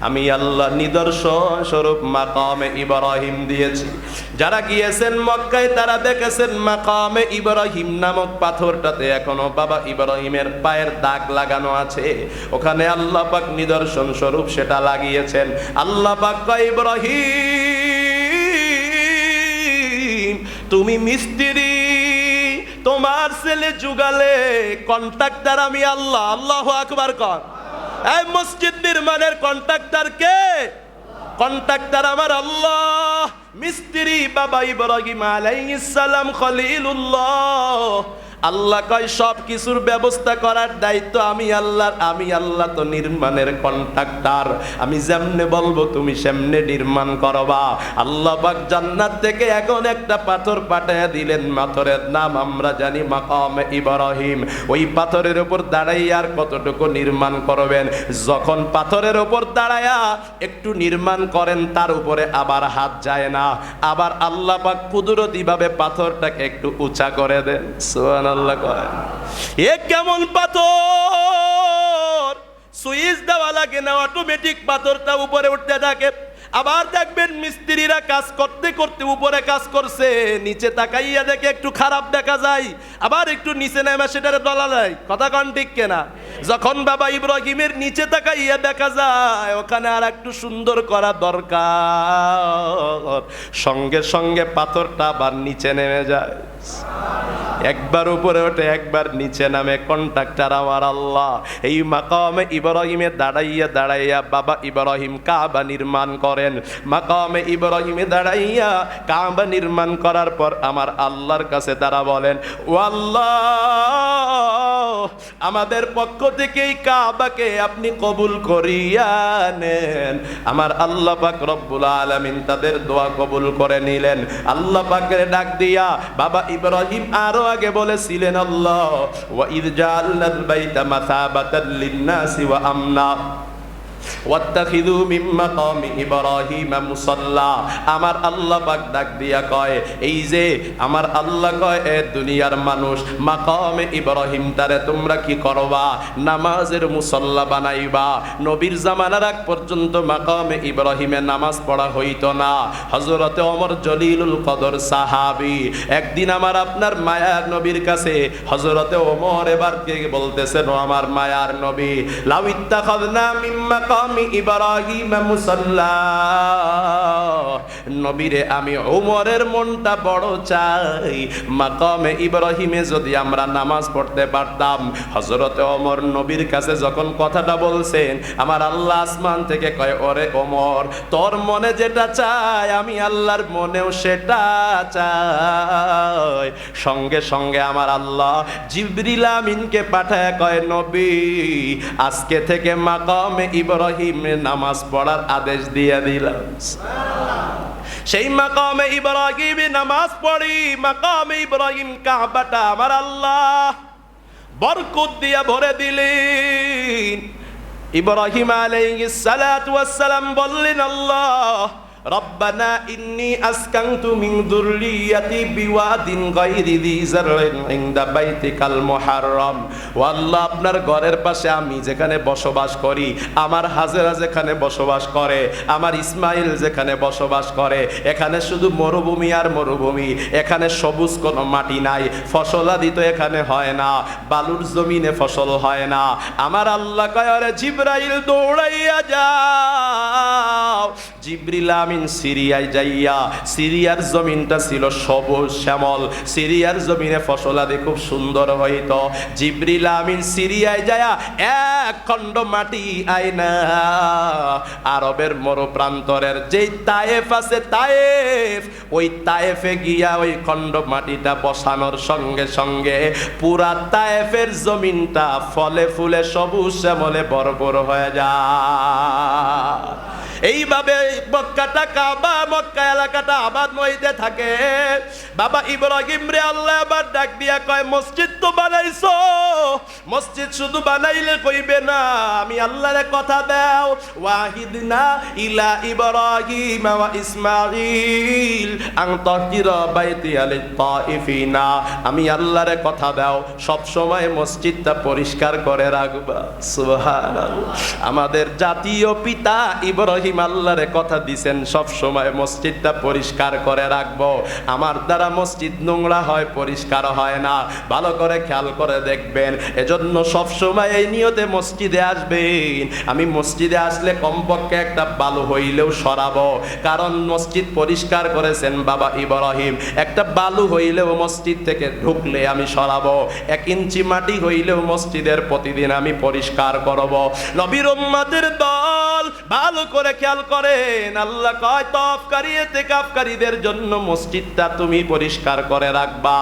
আমি আল্লাহ নিদর্শন স্বরূপ মাকামে ইব্রাহিম দিয়েছি। যারা গিয়েছেন মক্কায় তারা দেখেছেন মাকামে ইব্রাহিম নামক পাথরটাতে এখনো বাবা ইব্রাহিমের পায়ের দাগ লাগানো আছে। ওখানে আল্লাহ পাক নিদর্শন স্বরূপ সেটা লাগিয়েছেন। আল্লাহ পাক কয়, ইব্রাহিম তুমি মিস্ত্রি, তোমার ছেলে যুগালে, কন্ট্রাক্টর আমি আল্লাহ। আল্লাহু আকবার কর। এই মসজিদ নির্মাণের কন্ট্রাক্টর কে? কন্ট্রাক্টর আমার আল্লাহ। মিস্ত্রি বাবা ইব্রাহিম আলাইহিস সালাম খলিলুল্লাহ। আল্লাহ কয় সব কিছুর ব্যবস্থা করার দায়িত্ব আমি আল্লাহর। আমি আল্লাহ তো নির্মাণের কন্ট্রাক্টর, আমি যেমনে বলবো তুমি সেমনে নির্মাণ করবা। আল্লাহ পাক জান্নাত থেকে এখন একটা পাথর পাঠাইয়া দিলেন, পাথরের নাম আমরা জানি মাকামে ইব্রাহিম। ওই পাথরের উপর দাঁড়াইয়া আর কতটুকু নির্মাণ করবেন? যখন পাথরের উপর দাঁড়াইয়া একটু নির্মাণ করেন, তার উপরে আবার হাত যায় না, আবার আল্লাহ পাক কুদরতি ভাবে পাথরটাকে একটু উঁচা করে দেন। সুবহানাল্লাহ করেন। এ কেমন পাথর? সুইচ দেওয়া লাগে না, অটোমেটিক পাথরটা উপরে উঠতে থাকে। আবার দেখবেন মিস্ত্রিরা কাজ করতে করতে উপরে কাজ করছে, নিচে তাকাইয়া দেখে একটু খারাপ দেখা যায়, আবার একটু নিচে নেমে সেটারে ডলা যায়। কথা কন ঠিক কেনা? যখন বাবা ইব্রাহিমের নিচে তাকাইয়া দেখা যায় ওখানে আর একটু সুন্দর করা দরকার, সঙ্গে সঙ্গে পাথরটা আবার নিচে নেমে যায়। একবার উপরে ওঠে, একবার নিচে নামে। কন্ট্রাক্টর আমার আল্লাহ। এই মাকামে ইব্রাহিমে দাঁড়াইয়া দাঁড়াইয়া বাবা ইব্রাহিম কাবা নির্মাণ করেন। মাকামে ইব্রাহিমে দাঁড়াইয়া কাবা নির্মাণ করার পর আমার আল্লাহর কাছে তারা বলেন, ও আল্লাহ, আমাদের পক্ষ থেকে এই কাবাকে আপনি কবুল করিয়া নেন। আমার আল্লাহ পাক রব্বুল আলামিন তাদের দোয়া কবুল করে নিলেন। আল্লাহ পাকের ডাক দিয়া বাবা ইব্রাহিম আরো আগে বলেছিলেন, আল্লাহ ওয়া ইয জাআলনাল বাইতা মাসাবাতাল লিন-নাসি ওয়া আমনা ওয়াত্তাখিযু মিন মাকামি ইব্রাহিম মুসাল্লা। আমার আল্লাহ পাক ডাক দিয়া কয়, এই যে আমার আল্লাহ কয়, এ দুনিয়ার মানুষ, মাকামে ইব্রাহিম তারে তোমরা কি করবা? নামাজের মুসাল্লা বানাইবা। নবীর জামানার আগ পর্যন্ত মাকামে ইব্রাহিমে নামাজ পড়া হইতো না। হযরতে ওমর জলিলুল কদর সাহাবী, একদিন আমার আপনার মায়ার নবীর কাছে হযরতে ওমর এবার কে বলতেছেন, ও আমার মায়ার নবী, লাউ ইত্তাখাযনা মিন মাকামি ইব্রাহিম মুসাল্লা। নবীরে আমি ওমরের মনটা বড় চাই, মাকামে ইব্রাহিমে যদি আমরা নামাজ পড়তে পারতাম। হযরতে ওমর নবীর কাছে যখন কথাটা বলছেন, আমার আল্লাহ আসমান থেকে কয়, ওরে ওমর, তোর মনে যেটা চায় আমি আল্লাহর মনেও সেটা চাই। সঙ্গে সঙ্গে আমার আল্লাহ জিবরিল আমিনকে পাঠায় কয়, নবী আজকে থেকে মাকামে ইব্রাহিমে নামাজ পড়ার আদেশ দিয়ে দিলাম। সেই মাকামে ইব্রাহিমে নামাজ পড়ি। মাকামে ইব্রাহিম কাবাটা আমার আল্লাহ বরকত দিয়া ভরে দিলেন। ইব্রাহিম আলাইহিস সালাতু ওয়াস সালাম বললেন, আল্লাহ রব্বানা ইন্নী আসকানতু মিন যুররিয়াতি বিওয়াদিন গায়রি যি যারইন ইনদা বাইতিকাল মুহাররম। ও আল্লাহ, আপনার ঘরের পাশে আমি যেখানে বসবাস করি, আমার হাজেরা যেখানে বসবাস করে, আমার ইসমাইল যেখানে বসবাস করে, এখানে শুধু মরুভূমি আর মরুভূমি, এখানে সবুজ কোনো মাটি নাই, ফসলাদি তো এখানে হয় না, বালুর জমিনে ফসল হয় না। আমার আল্লাহ কয়, আরে জিবরাইল দৌড়াইয়া যাও। জিবরিল আমিন সিরিয়ায় যাইয়া, সিরিয়ার জমিনটা ছিল সবুজ শ্যামল, সিরিয়ার জমিনে ফসলাদি খুব সুন্দর হইত। জিবরিল আমিন সিরিয়ায় যায়া এক খণ্ড মাটি আইনা আরবের মরুপ্রান্তরের যেই তায়েফ আছে, তায়েফ, ওই তায়েফে গিয়া ওই খণ্ড মাটিটা বসানোর সঙ্গে সঙ্গে পুরা তায়েফের জমিনটা ফলে ফুলে সবুজ শ্যামলে ভরপুর হয়ে যায়। এইভাবে মক্কাটা কাবা, মক্কা এলাকাটা আবাদ হইতে থাকে। বাবা ইব্রাহিম রে আল্লাহ আবার ডাক দিয়া কয়, মসজিদ তো বানাইছো, মসজিদ শুধু বানাইলে কইবে না, আমি আল্লাহরে কথা দাও, ওয়াহিদনা ইলা ইব্রাহিম ওয়া ইসমাঈল আন তাহিরা বাইতি আলিত তাইফিনা। আমি আল্লাহরে কথা দাও, সব সময় মসজিদটা পরিষ্কার করে রাখবা। সুবহানাল্লাহ। আমাদের জাতীয় পিতা ইব্রাহিম আল্লাহরে কথা দিছেন, সব সময় মসজিদটা পরিষ্কার করে রাখবো। আমার দ্বারা মসজিদ নোংরা হয়, পরিষ্কার হয় না, ভালো করে খেয়াল করে দেখবেন। এজন্য সব সময় এই নিয়তে মসজিদে আসবেন। আমি মসজিদে আসলে কমপক্ষে একটা বালু হইলেও সরাবো, কারণ মসজিদ পরিষ্কার করেছেন বাবা ইব্রাহিম। একটা বালু হইলেও মসজিদ থেকে ঢুকলে আমি সরাবো, 1 ইঞ্চি মাটি হইলেও মসজিদের প্রতিদিন আমি পরিষ্কার করব। নবীর উম্মতের দল ভালো করে খেয়াল করেন, আল্লাহ কয় তওয়াফকারী ইতিকাফকারীদের জন্য মসজিদটা তুমি পরিষ্কার করে রাখবা।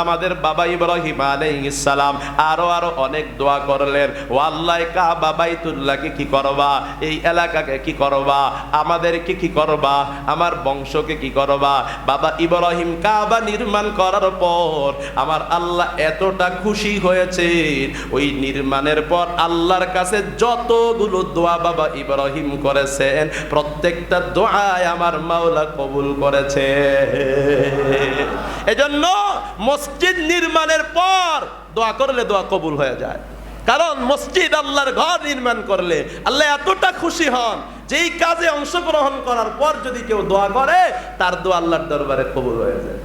আমাদের বাবা ইব্রাহিম আলাইহিস সালাম আরো অনেক দোয়া করলেন, ও আল্লাহ কাবা বাইতুল্লাহকে কি করবা, এই এলাকাকে কি করবা, আমাদেরকে কি করবা, আমার বংশকে কি করবা। বাবা ইব্রাহিম কাবা নির্মাণ করার পর আমার আল্লাহ এতটা খুশি হয়েছে, ওই নির্মাণের পর আল্লাহর কাছে যতগুলো দোয়া বাবা ইব্রাহিম করেছেন, প্রত্যেকটা দোয়ায় আমার মাওলা কবুল করেছে। এজন্য মসজিদ নির্মাণের পর দোয়া করলে দোয়া কবুল হয়ে যায়। কারণ মসজিদ আল্লাহর ঘর নির্মাণ করলে আল্লাহ এতটা খুশি হন, যেই কাজে অংশগ্রহণ করার পর যদি কেউ দোয়া করে, তার দোয়া আল্লাহর দরবারে কবুল হয়ে যায়।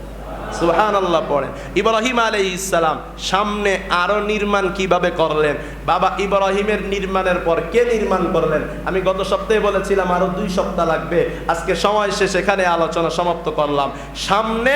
সুবহানাল্লাহ পড়েন। ইব্রাহিম আলাইহিস সালাম সামনে আরো নির্মাণ কিভাবে করলেন, বাবা ইব্রাহিমের নির্মাণের পর কে নির্মাণ করলেন, আমি গত সপ্তাহে বলেছিলাম আরো 2 সপ্তাহ লাগবে, আজকে সময় শেষ, এখানে আলোচনা সমাপ্ত করলাম। সামনে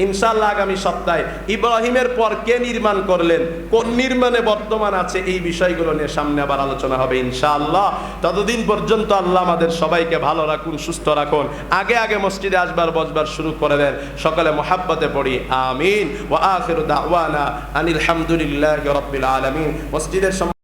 ইনশাআল্লাহ আগামী সপ্তাহে ইব্রাহিমের পর কে নির্মাণ করলেন, কোন নির্মাণে বর্তমান আছে, এই বিষয়গুলো নিয়ে সামনে আবার আলোচনা হবে ইনশাআল্লাহ। ততদিন পর্যন্ত আল্লাহ আমাদের সবাইকে ভালো রাখুন, সুস্থ রাখুন। আগে মসজিদে আসবার বসবার শুরু করে দেন। সকলে মুহাব্বতে পড়ি আমিন। ওয়া আখিরু দাওয়ানা আনিল হামদুলিল্লাহি রাব্বিল আলামিন। মসজিদের